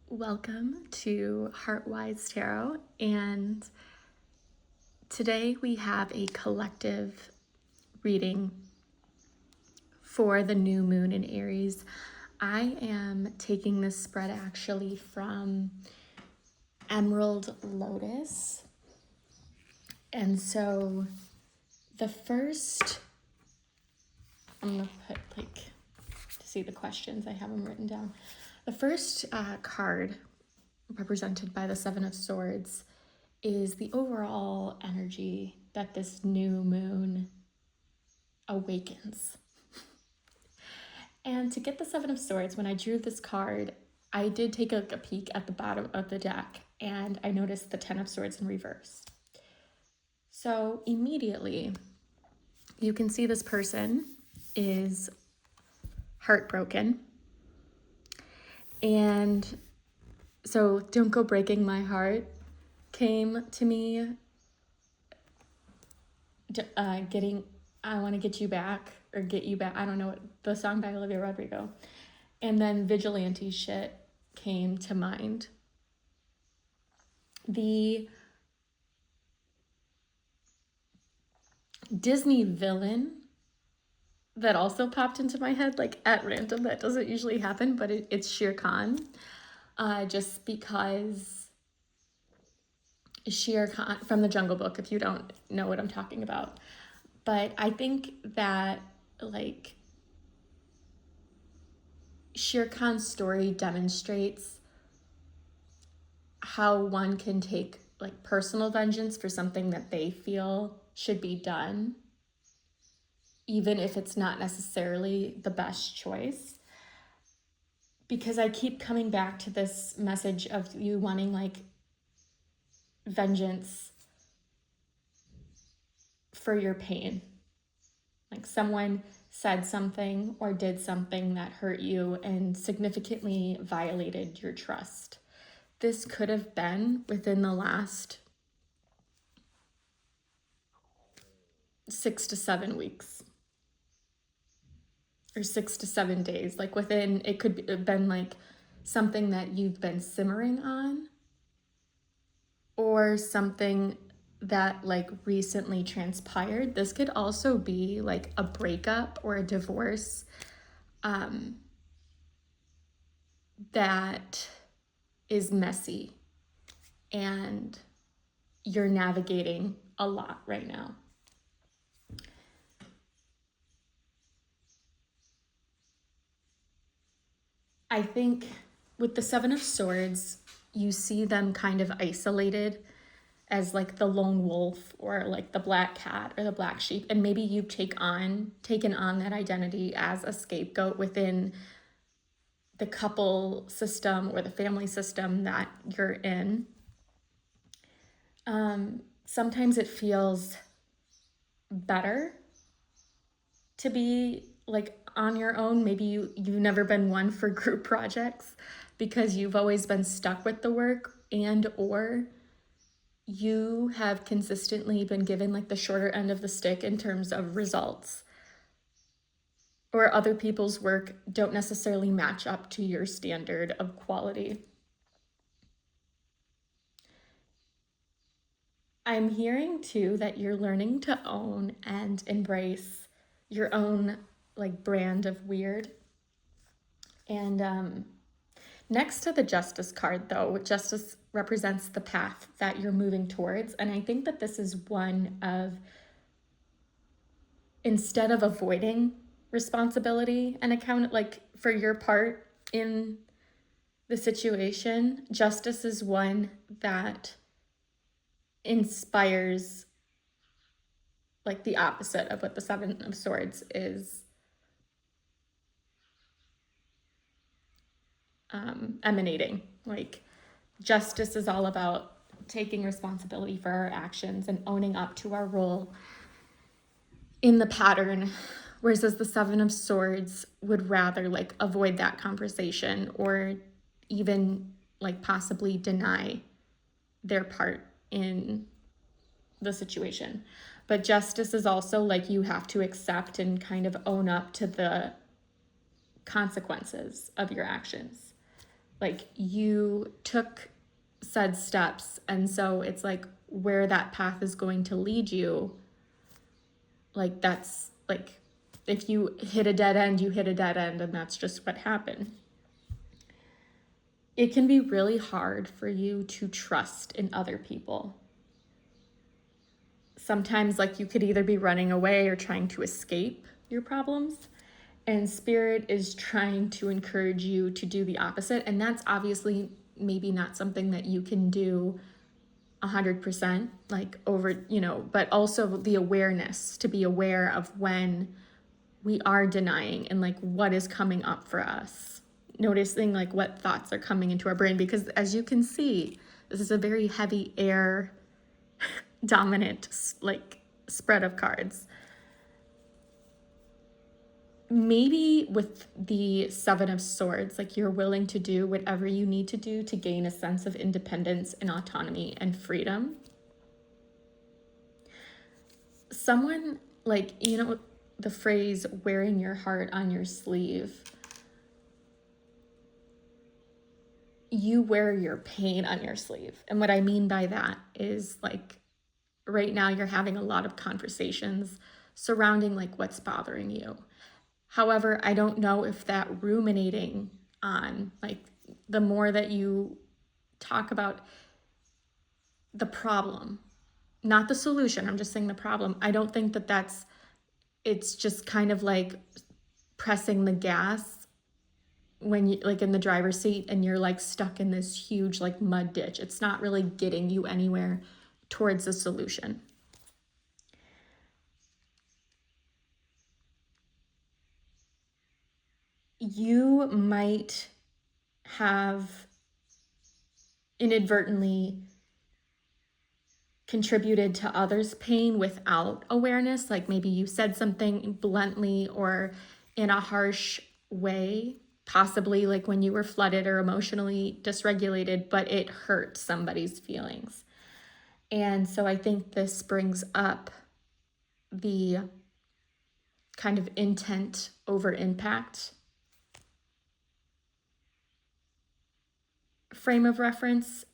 Welcome to Heartwise Tarot, and today we have a collective reading for the new moon in Aries. I am taking this spread actually from Emerald Lotus, and so the first, I'm gonna put to see the questions, I have them written down. The first card, represented by the Seven of Swords, is the overall energy that this new moon awakens. And to get the Seven of Swords, when I drew this card, I did take a peek at the bottom of the deck and I noticed the Ten of Swords in reverse. So immediately you can see this person is heartbroken. And so Don't Go Breaking My Heart came to me, I Want to Get You Back, or Get You Back, I don't know, the song by Olivia Rodrigo. And then vigilante shit came to mind. The Disney villain that also popped into my head, like at random, that doesn't usually happen, but it's Shere Khan. Just because Shere Khan, from the Jungle Book, if you don't know what I'm talking about. But I think that, like, Shere Khan's story demonstrates how one can take, like, personal vengeance for something that they feel should be done, even if it's not necessarily the best choice. Because I keep coming back to this message of you wanting, like, vengeance for your pain. Like, someone said something or did something that hurt you and significantly violated your trust. This could have been within the last 6 to 7 weeks or 6 to 7 days. Like, within, it could have been like something that you've been simmering on, or something that like recently transpired. This could also be like a breakup or a divorce that is messy and you're navigating a lot right now. I think with the Seven of Swords, you see them kind of isolated as like the lone wolf or like the black cat or the black sheep. And maybe you've taken on that identity as a scapegoat within the couple system or the family system that you're in. Sometimes it feels better to be like on your own. Maybe you've never been one for group projects because you've always been stuck with the work, and or you have consistently been given like the shorter end of the stick in terms of results, or other people's work don't necessarily match up to your standard of quality. I'm hearing too that you're learning to own and embrace your own like brand of weird. And next to the Justice card, though, Justice represents the path that you're moving towards. And I think that this is one of, instead of avoiding responsibility and account, like for your part in the situation, Justice is one that inspires like the opposite of what the Seven of Swords is emanating. Like, justice is all about taking responsibility for our actions and owning up to our role in the pattern, whereas the Seven of Swords would rather like avoid that conversation or even like possibly deny their part in the situation. But Justice is also like you have to accept and kind of own up to the consequences of your actions. like you took said steps, and so it's like where that path is going to lead you, like that's like if you hit a dead end, you hit a dead end, and that's just what happened. It can be really hard for you to trust in other people. Sometimes, like, you could either be running away or trying to escape your problems, and spirit is trying to encourage you to do the opposite. And that's obviously maybe not something that you can do 100%, like over, but also the awareness, to be aware of when we are denying and like what is coming up for us, noticing like what thoughts are coming into our brain, because as you can see, this is a very heavy air dominant like spread of cards. Maybe with the Seven of Swords, like you're willing to do whatever you need to do to gain a sense of independence and autonomy and freedom. Someone, like, the phrase wearing your heart on your sleeve, you wear your pain on your sleeve. And what I mean by that is, like, right now you're having a lot of conversations surrounding like what's bothering you. However, I don't know if that ruminating on, like, the more that you talk about the problem, not the solution, I'm just saying the problem, I don't think that it's just kind of like pressing the gas when you, like, in the driver's seat and you're like stuck in this huge like mud ditch. It's not really getting you anywhere towards a solution. You might have inadvertently contributed to others' pain without awareness. Like maybe you said something bluntly or in a harsh way, possibly like when you were flooded or emotionally dysregulated, but it hurt somebody's feelings. And so I think this brings up the kind of intent over impact frame of reference.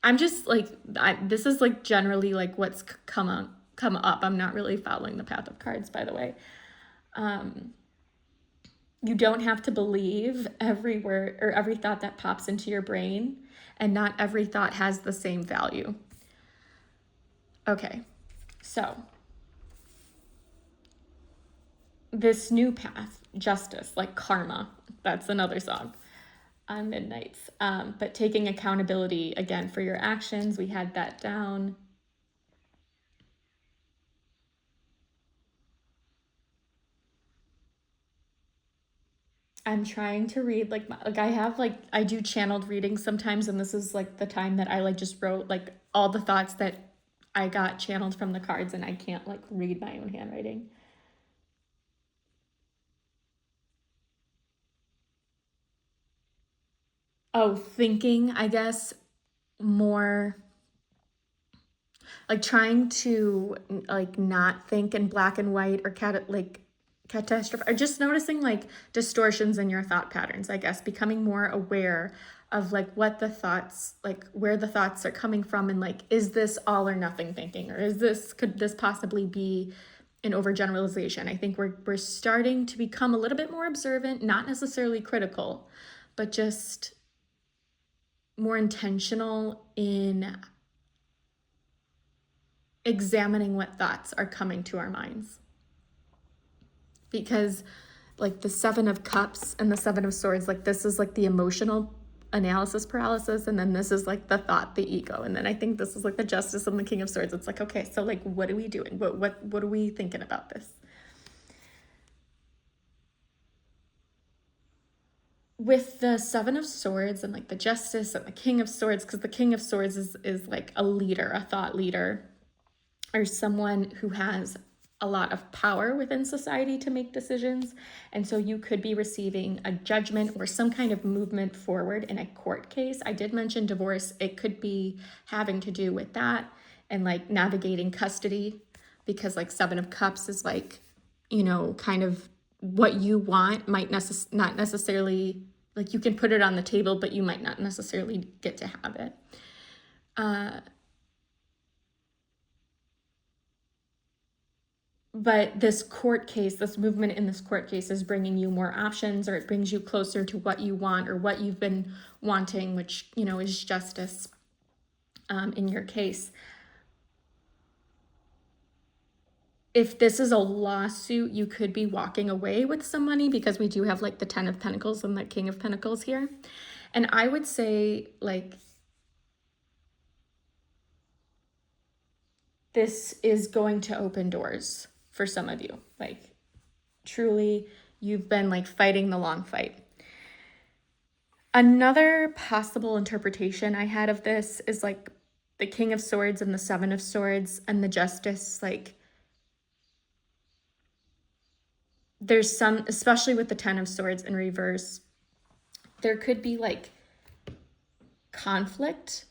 I'm just like, this is like generally like what's come up. I'm not really following the path of cards, by the way. You don't have to believe every word or every thought that pops into your brain, and not every thought has the same value. Okay, so this new path, justice, like karma, that's another song on Midnights. But taking accountability again for your actions, we had that down. I'm trying to read like I have like I do channeled readings sometimes, and this is like the time that I like just wrote like all the thoughts that I got channeled from the cards, and I can't like read my own handwriting. Oh, thinking, I guess, more like trying to like not think in black and white or like catastrophe, or just noticing like distortions in your thought patterns, I guess, becoming more aware of like what the thoughts, like where the thoughts are coming from, and like, is this all or nothing thinking, or could this possibly be an overgeneralization? I think we're starting to become a little bit more observant, not necessarily critical, but just more intentional in examining what thoughts are coming to our minds. Because like the Seven of Cups and the Seven of Swords, like this is like the emotional analysis paralysis, and then this is like the thought, the ego, and then I think this is like the Justice and the King of Swords. It's like, okay, so like what are we doing? What are we thinking about this? With the Seven of Swords and like the Justice and the King of Swords, because the King of Swords is like a leader, a thought leader, or someone who has a lot of power within society to make decisions. And so you could be receiving a judgment or some kind of movement forward in a court case. I did mention divorce. It could be having to do with that and like navigating custody, because like Seven of Cups is like, kind of what you want might not necessarily like you can put it on the table, but you might not necessarily get to have it. But this court case, this movement in this court case is bringing you more options, or it brings you closer to what you want or what you've been wanting, which, you know, is justice in your case. If this is a lawsuit, you could be walking away with some money, because we do have like the 10 of Pentacles and the King of Pentacles here. And I would say, like, this is going to open doors for some of you. Like, truly, you've been like fighting the long fight. Another possible interpretation I had of this is like the King of Swords and the Seven of Swords and the Justice. Like, there's some, especially with the 10 of Swords in reverse, there could be like conflict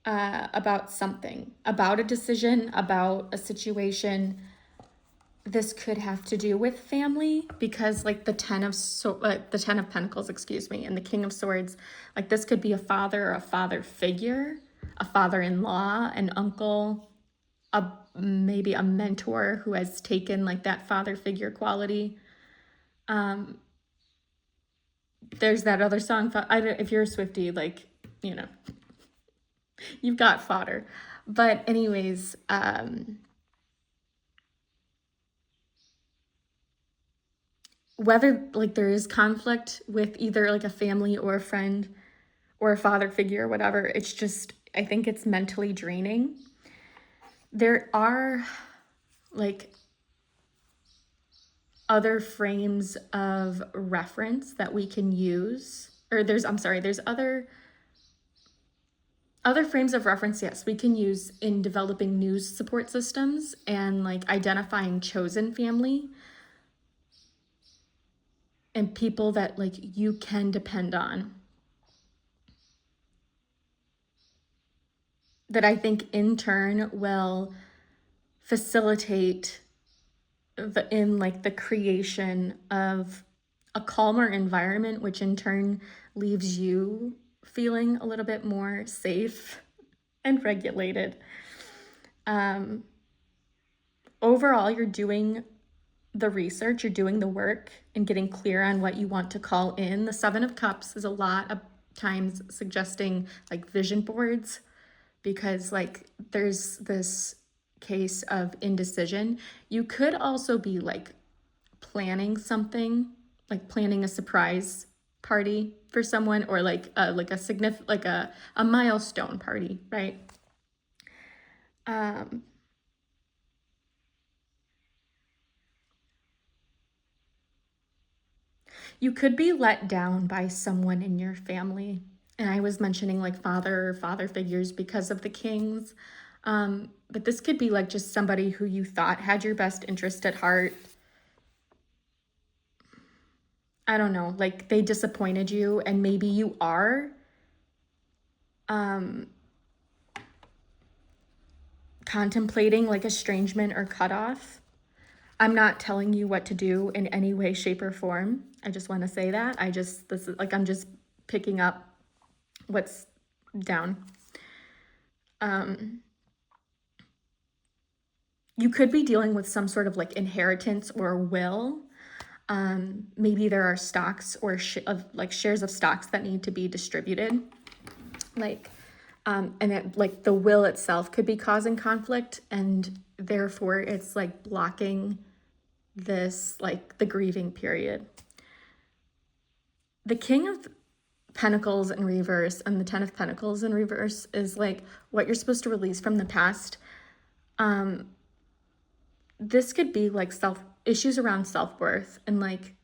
about something, about a decision, about a situation. This could have to do with family, because like the 10 of Pentacles, excuse me, and the King of Swords, like this could be a father or a father figure, a father-in-law, an uncle, maybe a mentor who has taken like that father figure quality. There's that other song, if you're a Swiftie, like, you know, you've got fodder. But anyways, whether like there is conflict with either like a family or a friend or a father figure or whatever, it's just, I think it's mentally draining. There are like other frames of reference that we can use, or there's other frames of reference, yes, we can use in developing new support systems and like identifying chosen family and people that like you can depend on. That I think in turn will facilitate the creation of a calmer environment, which in turn leaves you feeling a little bit more safe and regulated. Overall, you're doing the research, you're doing the work and getting clear on what you want to call in. The Seven of Cups is a lot of times suggesting like vision boards, because like there's this case of indecision. You could also be like planning something, like planning a surprise party for someone, or like a significant, like a milestone party, right? You could be let down by someone in your family. And I was mentioning like father figures because of the kings. But this could be like just somebody who you thought had your best interest at heart. I don't know, like they disappointed you, and maybe you are contemplating like estrangement or cutoff. I'm not telling you what to do in any way, shape, or form. I just want to say that. I'm just picking up what's down. You could be dealing with some sort of like inheritance or will. Maybe there are stocks or shares of stocks that need to be distributed. Like, and it, like the will itself could be causing conflict, and therefore it's like blocking this, like the grieving period. The King of Pentacles in reverse and the 10 of Pentacles in reverse is like what you're supposed to release from the past. This could be like issues around self-worth and like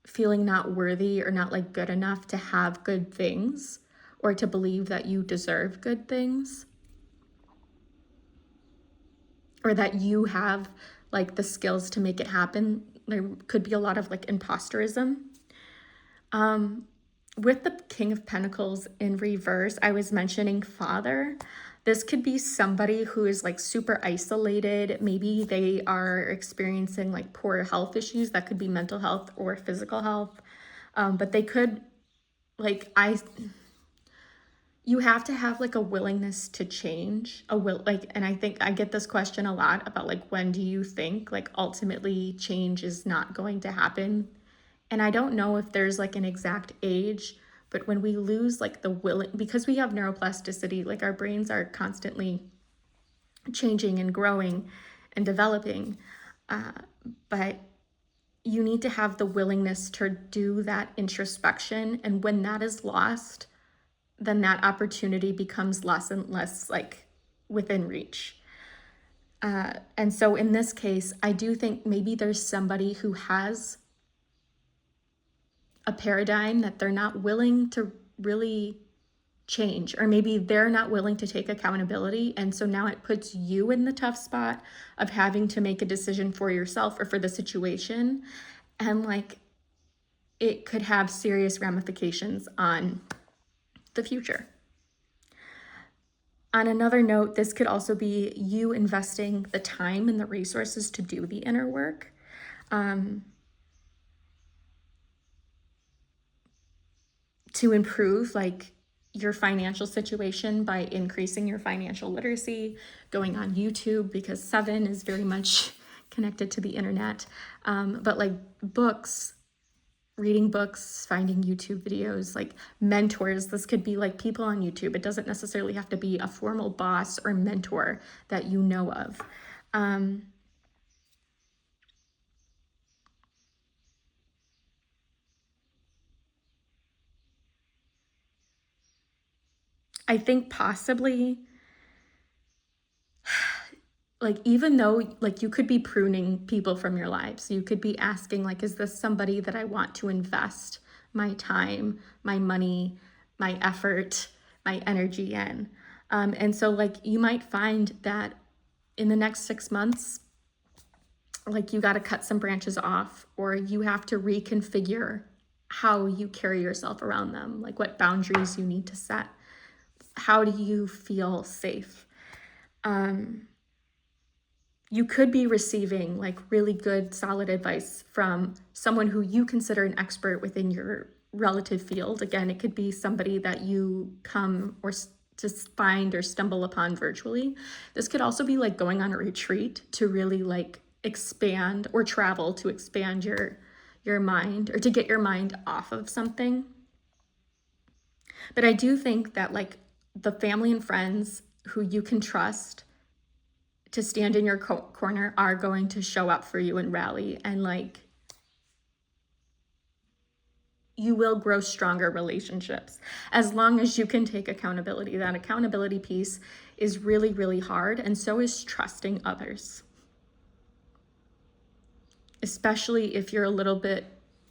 feeling not worthy or not like good enough to have good things, or to believe that you deserve good things, or that you have like the skills to make it happen. There could be a lot of like imposterism. With the King of Pentacles in reverse, I was mentioning father. This could be somebody who is like super isolated. Maybe they are experiencing like poor health issues. That could be mental health or physical health. But they could, like, you have to have like a willingness to change, and I think I get this question a lot about like, when do you think like ultimately change is not going to happen? And I don't know if there's like an exact age, but when we lose like the willing, because we have neuroplasticity, like our brains are constantly changing and growing and developing. But you need to have the willingness to do that introspection. And when that is lost, then that opportunity becomes less and less like within reach. And so in this case, I do think maybe there's somebody who has a paradigm that they're not willing to really change, or maybe they're not willing to take accountability. And so now it puts you in the tough spot of having to make a decision for yourself or for the situation. And like, it could have serious ramifications on the future. On another note, this could also be you investing the time and the resources to do the inner work. To improve like your financial situation by increasing your financial literacy, going on YouTube, because 7 is very much connected to the internet. But like books, reading books, finding YouTube videos, like mentors. This could be like people on YouTube. It doesn't necessarily have to be a formal boss or mentor that you know of. I think possibly, like, even though like you could be pruning people from your lives, you could be asking like, is this somebody that I want to invest my time, my money, my effort, my energy in? And so like you might find that in the next 6 months, like you got to cut some branches off, or you have to reconfigure how you carry yourself around them, like what boundaries you need to set. How do you feel safe? You could be receiving like really good, solid advice from someone who you consider an expert within your relative field. Again, it could be somebody that you come or to find or stumble upon virtually. This could also be like going on a retreat to really like expand, or travel to expand your mind, or to get your mind off of something. But I do think that like the family and friends who you can trust to stand in your corner are going to show up for you and rally, and like you will grow stronger relationships as long as you can take accountability. That accountability piece is really, really hard, and so is trusting others, especially if you're a little bit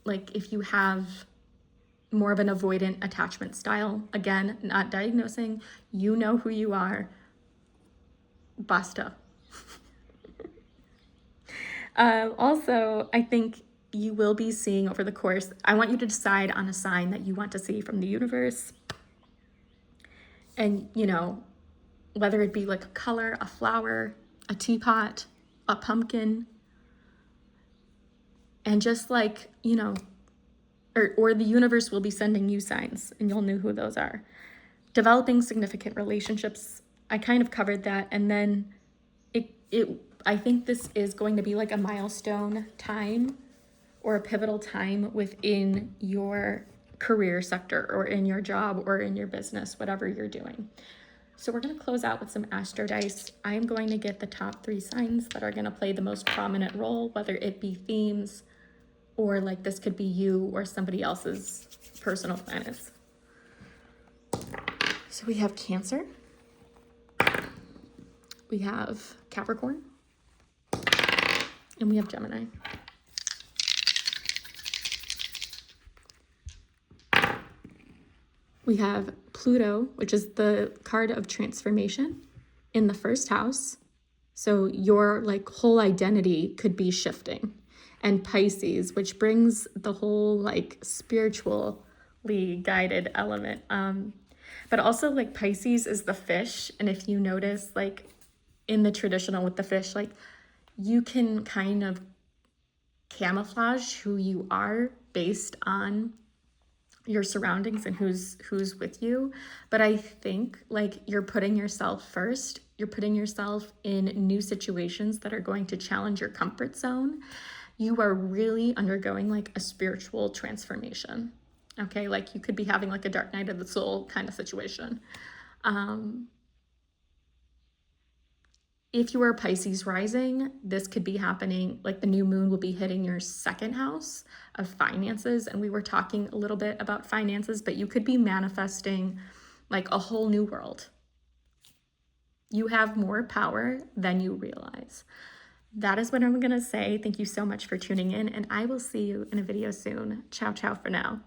like, if you have more of an avoidant attachment style. Again, not diagnosing, you know who you are, basta. Also, I think you will be seeing over the course, I want you to decide on a sign that you want to see from the universe. And, you know, whether it be like a color, a flower, a teapot, a pumpkin, and just like, you know, or the universe will be sending you signs and you'll know who those are. Developing significant relationships, I kind of covered that. And then I think this is going to be like a milestone time or a pivotal time within your career sector, or in your job, or in your business, whatever you're doing. So we're going to close out with some astro dice. I'm going to get the top 3 signs that are going to play the most prominent role, whether it be themes, or like this could be you or somebody else's personal planets. So we have Cancer, we have Capricorn, and we have Gemini. We have Pluto, which is the card of transformation, in the first house. So your like whole identity could be shifting. And Pisces, which brings the whole like spiritually guided element. But also like Pisces is the fish. And if you notice, like in the traditional with the fish, like you can kind of camouflage who you are based on your surroundings and who's with you. But I think like you're putting yourself first. You're putting yourself in new situations that are going to challenge your comfort zone. You are really undergoing like a spiritual transformation. Okay, like you could be having like a dark night of the soul kind of situation. If you are Pisces rising, this could be happening, like the new moon will be hitting your second house of finances. And we were talking a little bit about finances, but you could be manifesting like a whole new world. You have more power than you realize. That is what I'm going to say. Thank you so much for tuning in, and I will see you in a video soon. Ciao, ciao for now.